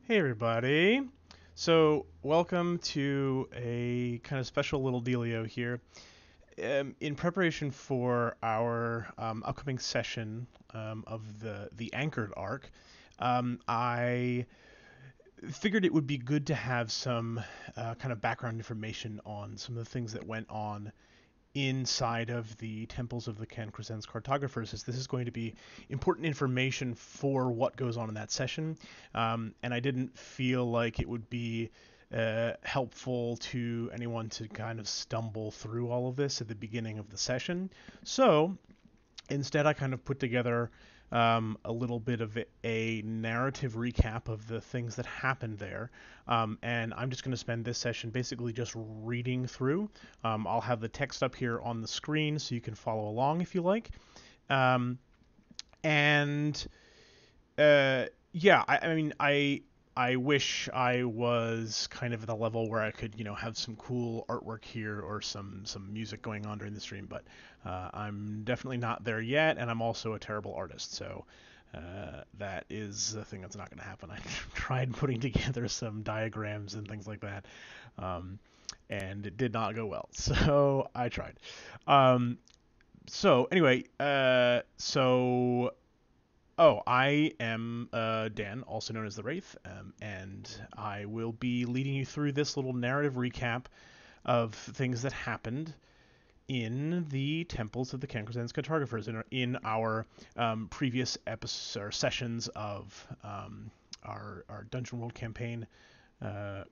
Hey everybody. So, welcome to a kind of special little dealio here. In preparation for our upcoming session of the Anchored arc, I figured it would be good to have some kind of background information on some of the things that went on inside of the temples of the Cancrizans Cartographers, as this is going to be important information for what goes on in that session. And I didn't feel like it would be helpful to anyone to kind of stumble through all of this at the beginning of the session. So instead, I kind of put together a little bit of a narrative recap of the things that happened there. And I'm just going to spend this session basically just reading through. I'll have the text up here on the screen so you can follow along if you like. Um, and yeah, I mean, I wish I was kind of at a level where I could, have some cool artwork here or some music going on during the stream, but I'm definitely not there yet, and I'm also a terrible artist, so that is the thing that's not going to happen. I tried putting together some diagrams and things like that, um, and it did not go well, so I tried. Um, so anyway, Oh, I am Dan, also known as the Wraith, and I will be leading you through this little narrative recap of things that happened in the temples of the Cancrizans Cartographers in our previous episodes or sessions of our Dungeon World campaign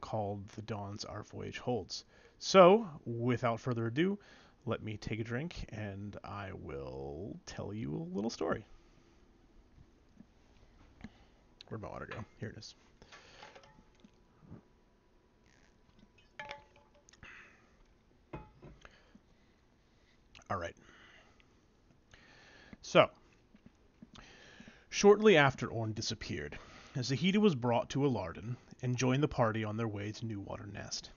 called The Dawns Our Voyage Holds. So, without further ado, let me take a drink and I will tell you a little story. Where'd my water go? Here it is. All right. So, shortly after Orn disappeared, Zahida was brought to Alardan and joined the party on their way to Newwater Nest.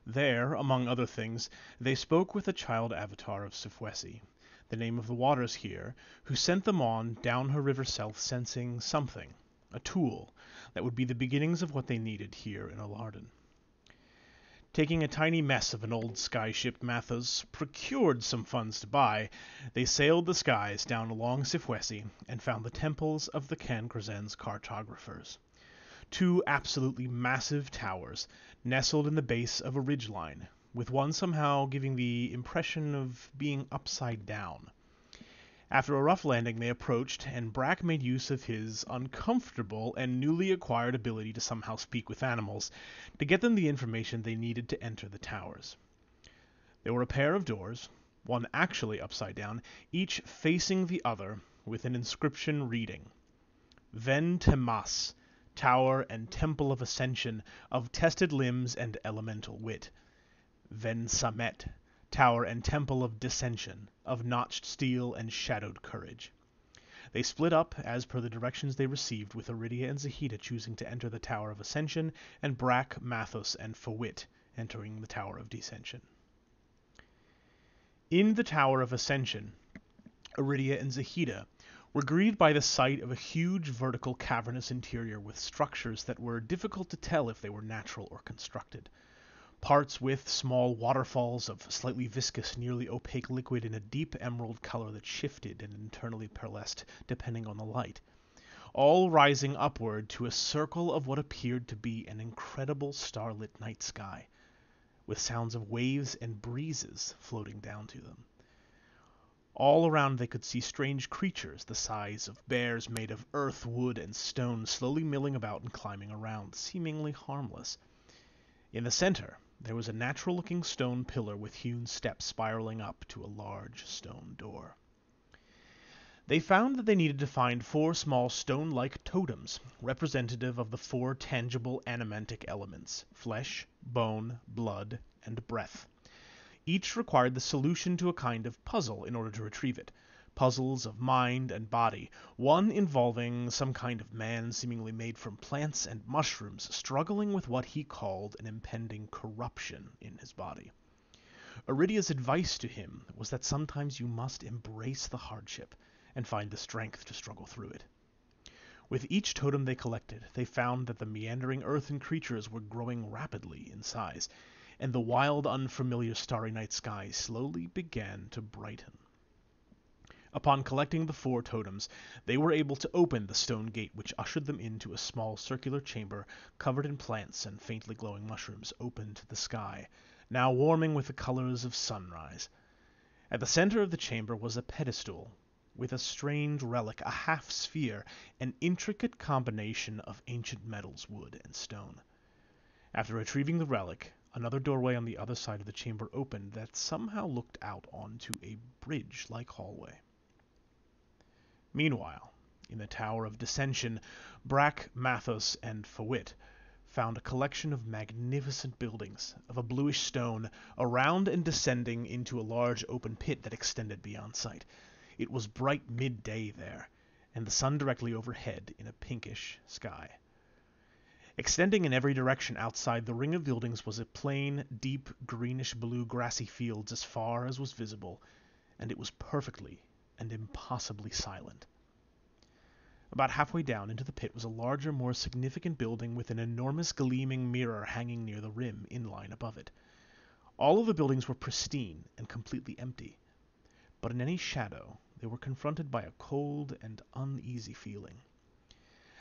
There, among other things, they spoke with the child avatar of Sifwesi, the name of the waters here, who sent them on down her river south sensing something, a tool, that would be the beginnings of what they needed here in Alardan. Taking a tiny mess of an old skyship, Mathos procured some funds to buy. They sailed the skies down along Sifwesi and found the temples of the Cancrizans Cartographers. Two absolutely massive towers nestled in the base of a ridgeline, with one somehow giving the impression of being upside down. After a rough landing they approached, and Brack made use of his uncomfortable and newly acquired ability to somehow speak with animals to get them the information they needed to enter the towers. There were a pair of doors, one actually upside down, each facing the other, with an inscription reading, Ven Temas, Tower and Temple of Ascension, of tested limbs and elemental wit. Ven Samet, Tower and Temple of Dissension, of notched steel and shadowed courage. They split up as per the directions they received, with Aridia and Zahida choosing to enter the Tower of Ascension, and Brack, Mathos, and Fawit entering the Tower of Descension. In the Tower of Ascension, Aridia and Zahida were greeted by the sight of a huge vertical cavernous interior with structures that were difficult to tell if they were natural or constructed. Parts with small waterfalls of slightly viscous, nearly opaque liquid in a deep emerald color that shifted and internally pearlesced depending on the light, all rising upward to a circle of what appeared to be an incredible starlit night sky, with sounds of waves and breezes floating down to them. All around they could see strange creatures the size of bears made of earth, wood, and stone slowly milling about and climbing around, seemingly harmless. In the center there was a natural-looking stone pillar with hewn steps spiraling up to a large stone door. They found that they needed to find 4 small stone-like totems, representative of the 4 tangible animantic elements: flesh, bone, blood, and breath. Each required the solution to a kind of puzzle in order to retrieve it. Puzzles of mind and body, one involving some kind of man seemingly made from plants and mushrooms, struggling with what he called an impending corruption in his body. Aridia's advice to him was that sometimes you must embrace the hardship and find the strength to struggle through it. With each totem they collected, they found that the meandering earthen creatures were growing rapidly in size, and the wild, unfamiliar starry night sky slowly began to brighten. Upon collecting the 4 totems, they were able to open the stone gate which ushered them into a small circular chamber covered in plants and faintly glowing mushrooms open to the sky, now warming with the colors of sunrise. At the center of the chamber was a pedestal with a strange relic, a half-sphere, an intricate combination of ancient metals, wood, and stone. After retrieving the relic, another doorway on the other side of the chamber opened that somehow looked out onto a bridge-like hallway. Meanwhile, in the Tower of Dissension, Brack, Mathos, and Fawit found a collection of magnificent buildings of a bluish stone, around and descending into a large open pit that extended beyond sight. It was bright midday there, and the sun directly overhead in a pinkish sky. Extending in every direction outside the ring of buildings was a plain, deep, greenish-blue grassy fields as far as was visible, and it was perfectly and impossibly silent. About halfway down into the pit was a larger, more significant building with an enormous gleaming mirror hanging near the rim, in line above it. All of the buildings were pristine and completely empty, but in any shadow they were confronted by a cold and uneasy feeling.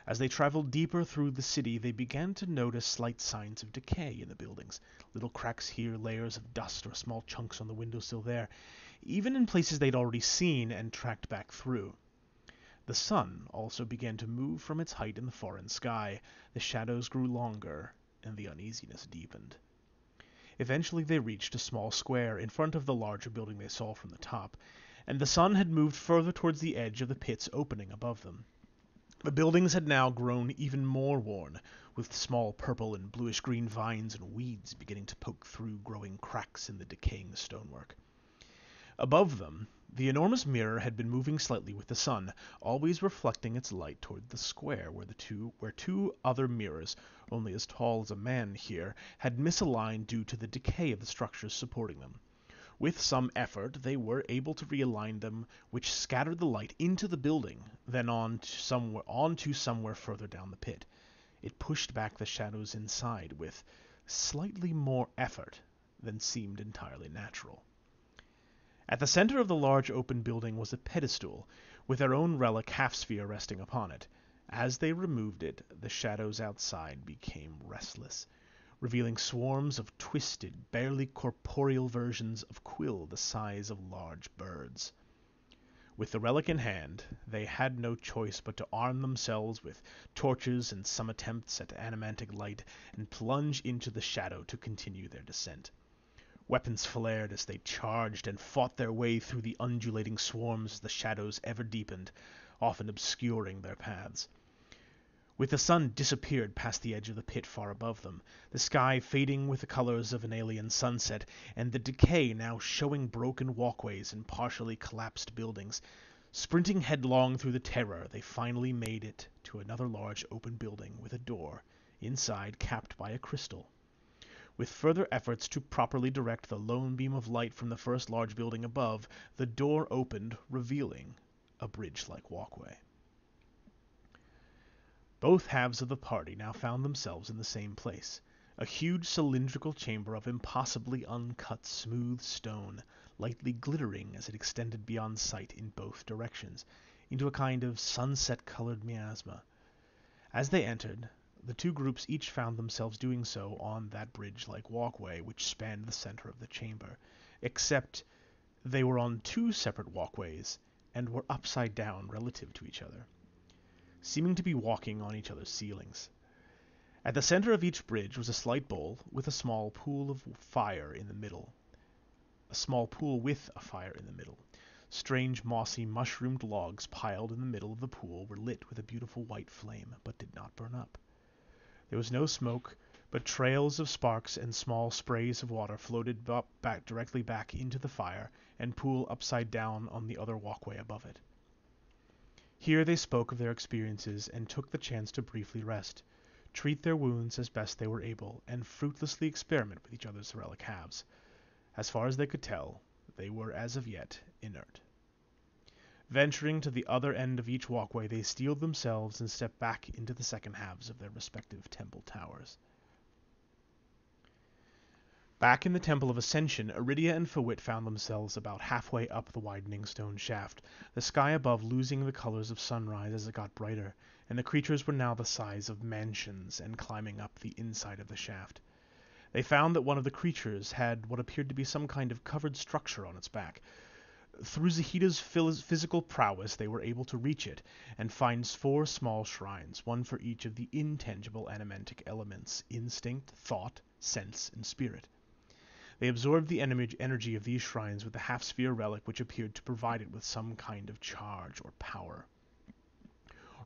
As they traveled deeper through the city, they began to notice slight signs of decay in the buildings. Little cracks here, layers of dust, or small chunks on the windowsill there, even in places they'd already seen and tracked back through. The sun also began to move from its height in the foreign sky. The shadows grew longer, and the uneasiness deepened. Eventually they reached a small square in front of the larger building they saw from the top, and the sun had moved further towards the edge of the pit's opening above them. The buildings had now grown even more worn, with small purple and bluish-green vines and weeds beginning to poke through growing cracks in the decaying stonework. Above them, the enormous mirror had been moving slightly with the sun, always reflecting its light toward the square where 2 other mirrors, only as tall as a man here, had misaligned due to the decay of the structures supporting them. With some effort, they were able to realign them, which scattered the light into the building, then on to somewhere further down the pit. It pushed back the shadows inside with slightly more effort than seemed entirely natural. At the center of the large open building was a pedestal, with their own relic half-sphere resting upon it. As they removed it, the shadows outside became restless, revealing swarms of twisted, barely corporeal versions of quill the size of large birds. With the relic in hand, they had no choice but to arm themselves with torches and some attempts at animantic light, and plunge into the shadow to continue their descent. Weapons flared as they charged and fought their way through the undulating swarms as the shadows ever deepened, often obscuring their paths. With the sun disappeared past the edge of the pit far above them, the sky fading with the colors of an alien sunset, and the decay now showing broken walkways and partially collapsed buildings. Sprinting headlong through the terror, they finally made it to another large open building with a door, inside capped by a crystal. With further efforts to properly direct the lone beam of light from the first large building above, the door opened, revealing a bridge-like walkway. Both halves of the party now found themselves in the same place, a huge cylindrical chamber of impossibly uncut smooth stone, lightly glittering as it extended beyond sight in both directions, into a kind of sunset-colored miasma. As they entered, the 2 groups each found themselves doing so on that bridge-like walkway which spanned the center of the chamber, except they were on 2 separate walkways and were upside down relative to each other, seeming to be walking on each other's ceilings. At the center of each bridge was a slight bowl with a small pool with a fire in the middle. Strange, mossy, mushroomed logs piled in the middle of the pool were lit with a beautiful white flame, but did not burn up. There was no smoke, but trails of sparks and small sprays of water floated directly back into the fire and pool upside down on the other walkway above it. Here they spoke of their experiences and took the chance to briefly rest, treat their wounds as best they were able, and fruitlessly experiment with each other's relic halves. As far as they could tell, they were as of yet inert. Venturing to the other end of each walkway, they steeled themselves and stepped back into the second halves of their respective temple towers. Back in the Temple of Ascension, Iridia and Fawit found themselves about halfway up the widening stone shaft, the sky above losing the colors of sunrise as it got brighter, and the creatures were now the size of mansions and climbing up the inside of the shaft. They found that one of the creatures had what appeared to be some kind of covered structure on its back. Through Zahida's physical prowess, they were able to reach it and find 4 small shrines, one for each of the intangible animantic elements: instinct, thought, sense, and spirit. They absorbed the energy of these shrines with the half-sphere relic, which appeared to provide it with some kind of charge or power.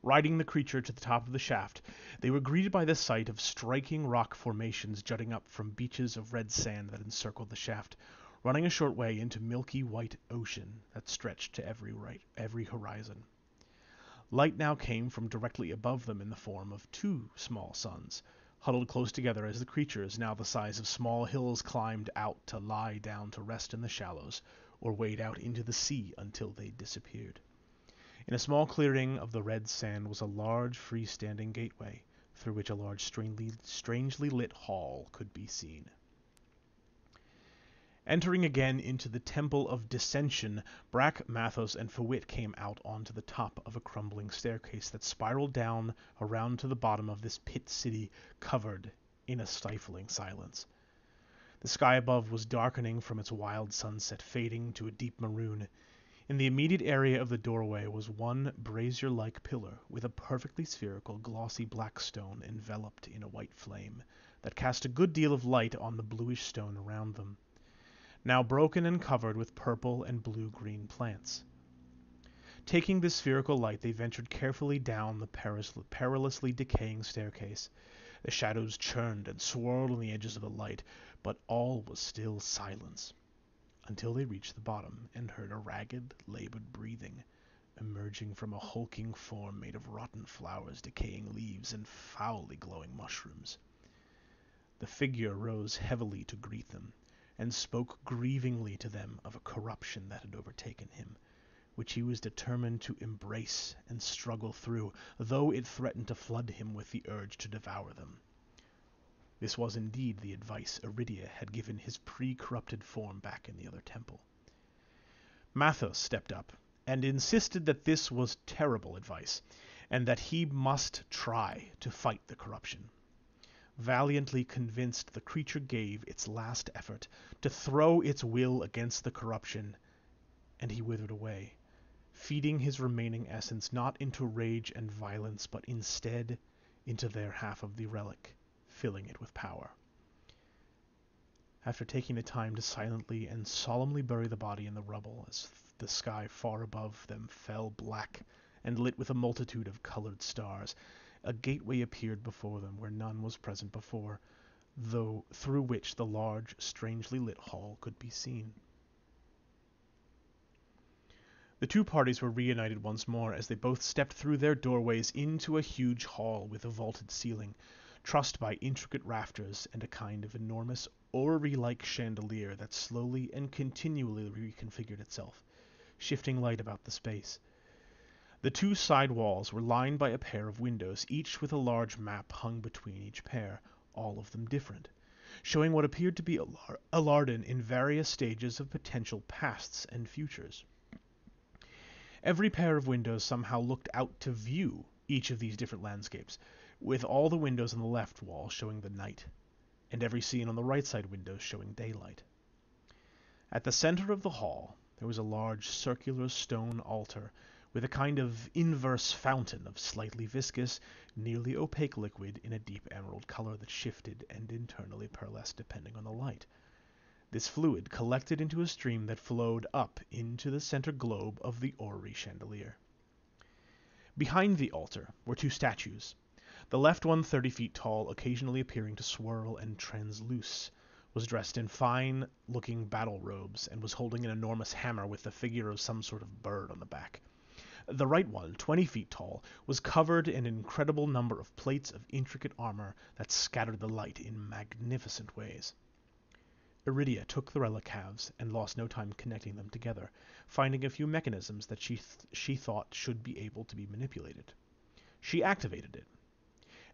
Riding the creature to the top of the shaft, they were greeted by the sight of striking rock formations jutting up from beaches of red sand that encircled the shaft, running a short way into milky white ocean that stretched to every horizon. Light now came from directly above them in the form of 2 small suns, huddled close together as the creatures, now the size of small hills, climbed out to lie down to rest in the shallows, or wade out into the sea until they disappeared. In a small clearing of the red sand was a large freestanding gateway, through which a large strangely lit hall could be seen. Entering again into the Temple of Dissension, Brack, Mathos, and Fawit came out onto the top of a crumbling staircase that spiraled down around to the bottom of this pit city, covered in a stifling silence. The sky above was darkening from its wild sunset, fading to a deep maroon. In the immediate area of the doorway was one brazier-like pillar with a perfectly spherical, glossy black stone enveloped in a white flame that cast a good deal of light on the bluish stone around them, now broken and covered with purple and blue-green plants. Taking this spherical light, they ventured carefully down the perilously decaying staircase. The shadows churned and swirled on the edges of the light, but all was still silence, until they reached the bottom and heard a ragged, labored breathing emerging from a hulking form made of rotten flowers, decaying leaves, and foully glowing mushrooms. The figure rose heavily to greet them, and spoke grievingly to them of a corruption that had overtaken him, which he was determined to embrace and struggle through, though it threatened to flood him with the urge to devour them. This was indeed the advice Iridia had given his pre-corrupted form back in the other temple. Mathos stepped up and insisted that this was terrible advice, and that he must try to fight the corruption. Valiantly convinced, the creature gave its last effort to throw its will against the corruption, and he withered away, feeding his remaining essence not into rage and violence, but instead into their half of the relic, filling it with power. After taking the time to silently and solemnly bury the body in the rubble, as the sky far above them fell black and lit with a multitude of colored stars, a gateway appeared before them where none was present before, though through which the large, strangely lit hall could be seen. The 2 parties were reunited once more as they both stepped through their doorways into a huge hall with a vaulted ceiling, trussed by intricate rafters and a kind of enormous orrery-like chandelier that slowly and continually reconfigured itself, shifting light about the space. The 2 side walls were lined by a pair of windows, each with a large map hung between each pair, all of them different, showing what appeared to be a Lardin in various stages of potential pasts and futures. Every pair of windows somehow looked out to view each of these different landscapes, with all the windows on the left wall showing the night, and every scene on the right side windows showing daylight. At the center of the hall there was a large circular stone altar, with a kind of inverse fountain of slightly viscous, nearly opaque liquid in a deep emerald color that shifted and internally pearlesced depending on the light. This fluid collected into a stream that flowed up into the center globe of the orrery chandelier. Behind the altar were 2 statues, the left one 30 feet tall, occasionally appearing to swirl and transluce, was dressed in fine-looking battle robes, and was holding an enormous hammer with the figure of some sort of bird on the back. The right one, 20 feet tall, was covered in an incredible number of plates of intricate armor that scattered the light in magnificent ways. Iridia took the relic halves and lost no time connecting them together, finding a few mechanisms that she thought should be able to be manipulated. She activated it,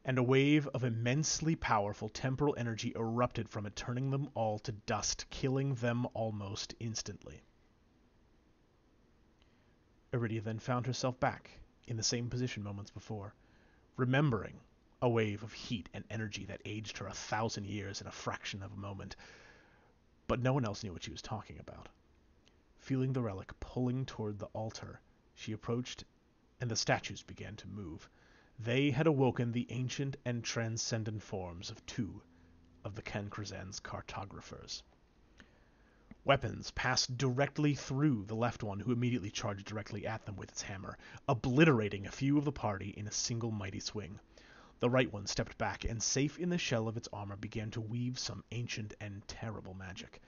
and a wave of immensely powerful temporal energy erupted from it, turning them all to dust, killing them almost instantly. Iridia then found herself back in the same position moments before, remembering a wave of heat and energy that aged her 1,000 years in a fraction of a moment. But no one else knew what she was talking about. Feeling the relic pulling toward the altar, she approached, and the statues began to move. They had awoken the ancient and transcendent forms of two of the Cancrizans Cartographers. Weapons passed directly through the left one, who immediately charged directly at them with its hammer, obliterating a few of the party in a single mighty swing. The right one stepped back, and safe in the shell of its armor began to weave some ancient and terrible magic.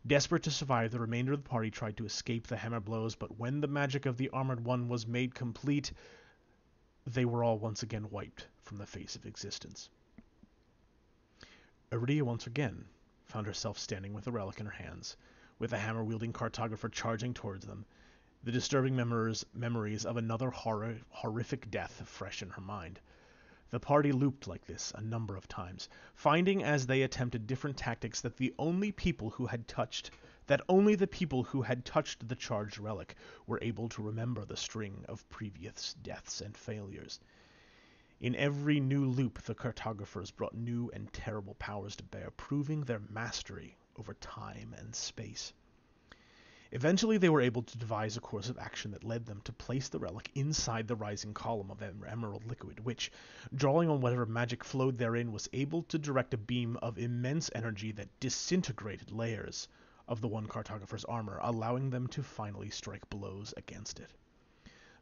Desperate to survive, the remainder of the party tried to escape the hammer blows, but when the magic of the armored one was made complete, they were all once again wiped from the face of existence. Iridia once again found herself standing with the relic in her hands, with the hammer-wielding cartographer charging towards them, the disturbing memories of another horrific death fresh in her mind. The party looped like this a number of times, finding as they attempted different tactics that only the people who had touched the charged relic were able to remember the string of previous deaths and failures. In every new loop, the cartographers brought new and terrible powers to bear, proving their mastery over time and space. Eventually, they were able to devise a course of action that led them to place the relic inside the rising column of emerald liquid, which, drawing on whatever magic flowed therein, was able to direct a beam of immense energy that disintegrated layers of the one cartographer's armor, allowing them to finally strike blows against it.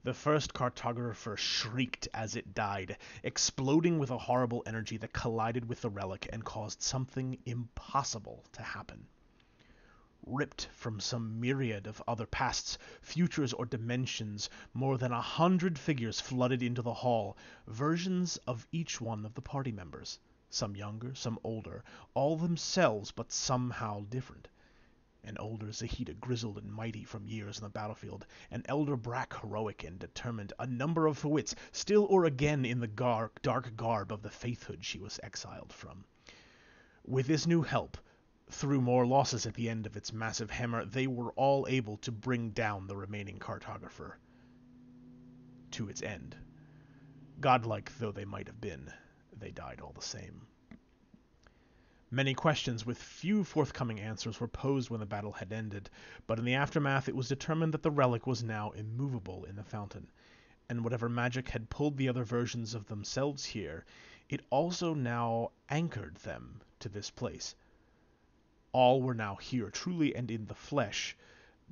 The first cartographer shrieked as it died, exploding with a horrible energy that collided with the relic and caused something impossible to happen. Ripped from some myriad of other pasts, futures, or dimensions, more than 100 figures flooded into the hall, versions of each one of the party members, some younger, some older, all themselves but somehow different. An older Zahida, grizzled and mighty from years on the battlefield, an elder Brack, heroic and determined, a number of Fawits, still or again in the dark garb of the faithhood she was exiled from. With this new help, through more losses at the end of its massive hammer, they were all able to bring down the remaining cartographer to its end. Godlike though they might have been, they died all the same. Many questions with few forthcoming answers were posed when the battle had ended, but in the aftermath it was determined that the relic was now immovable in the fountain, and whatever magic had pulled the other versions of themselves here, it also now anchored them to this place. All were now here, truly and in the flesh,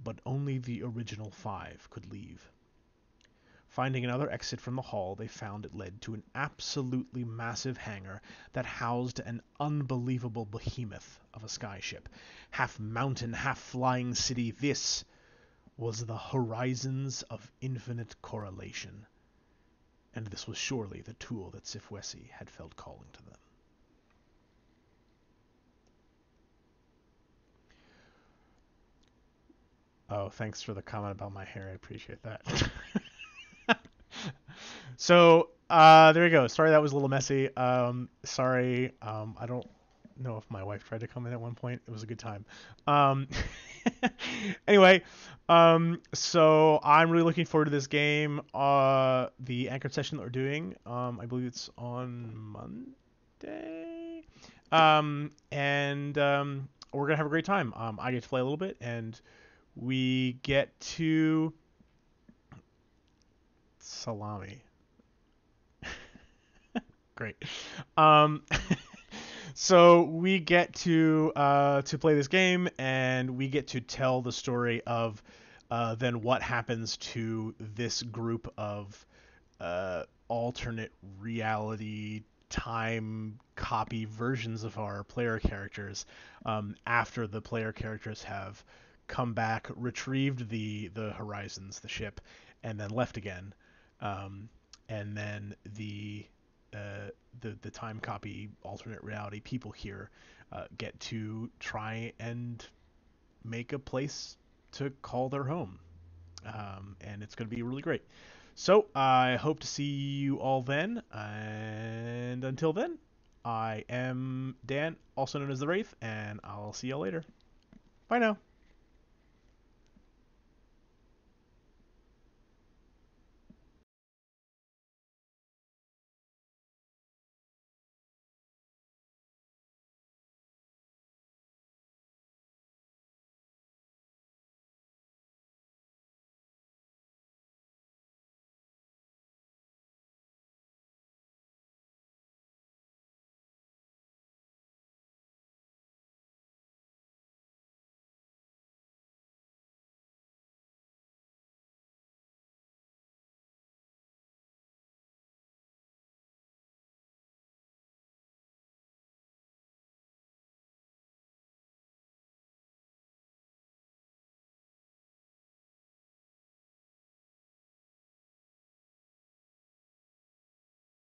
but only the original 5 could leave. Finding another exit from the hall, they found it led to an absolutely massive hangar that housed an unbelievable behemoth of a skyship. Half mountain, half flying city, this was the horizons of infinite correlation. And this was surely the tool that Sifwesi had felt calling to them. Oh, thanks for the comment about my hair. I appreciate that. So, there you go. Sorry that was a little messy. Sorry. I don't know if my wife tried to come in at one point. It was a good time. Anyway, so I'm really looking forward to this game. The anchored session that we're doing, I believe it's on Monday. We're going to have a great time. I get to play a little bit, and we get to salami. Great. So we get to play this game, and we get to tell the story of then what happens to this group of alternate reality time copy versions of our player characters after the player characters have come back, retrieved the Horizons, the ship, and then left again. And then the the time copy alternate reality people here get to try and make a place to call their home, and it's going to be really great. So I hope to see you all then, and until then, I am Dan, also known as the Wraith, and I'll see you all later. Bye now.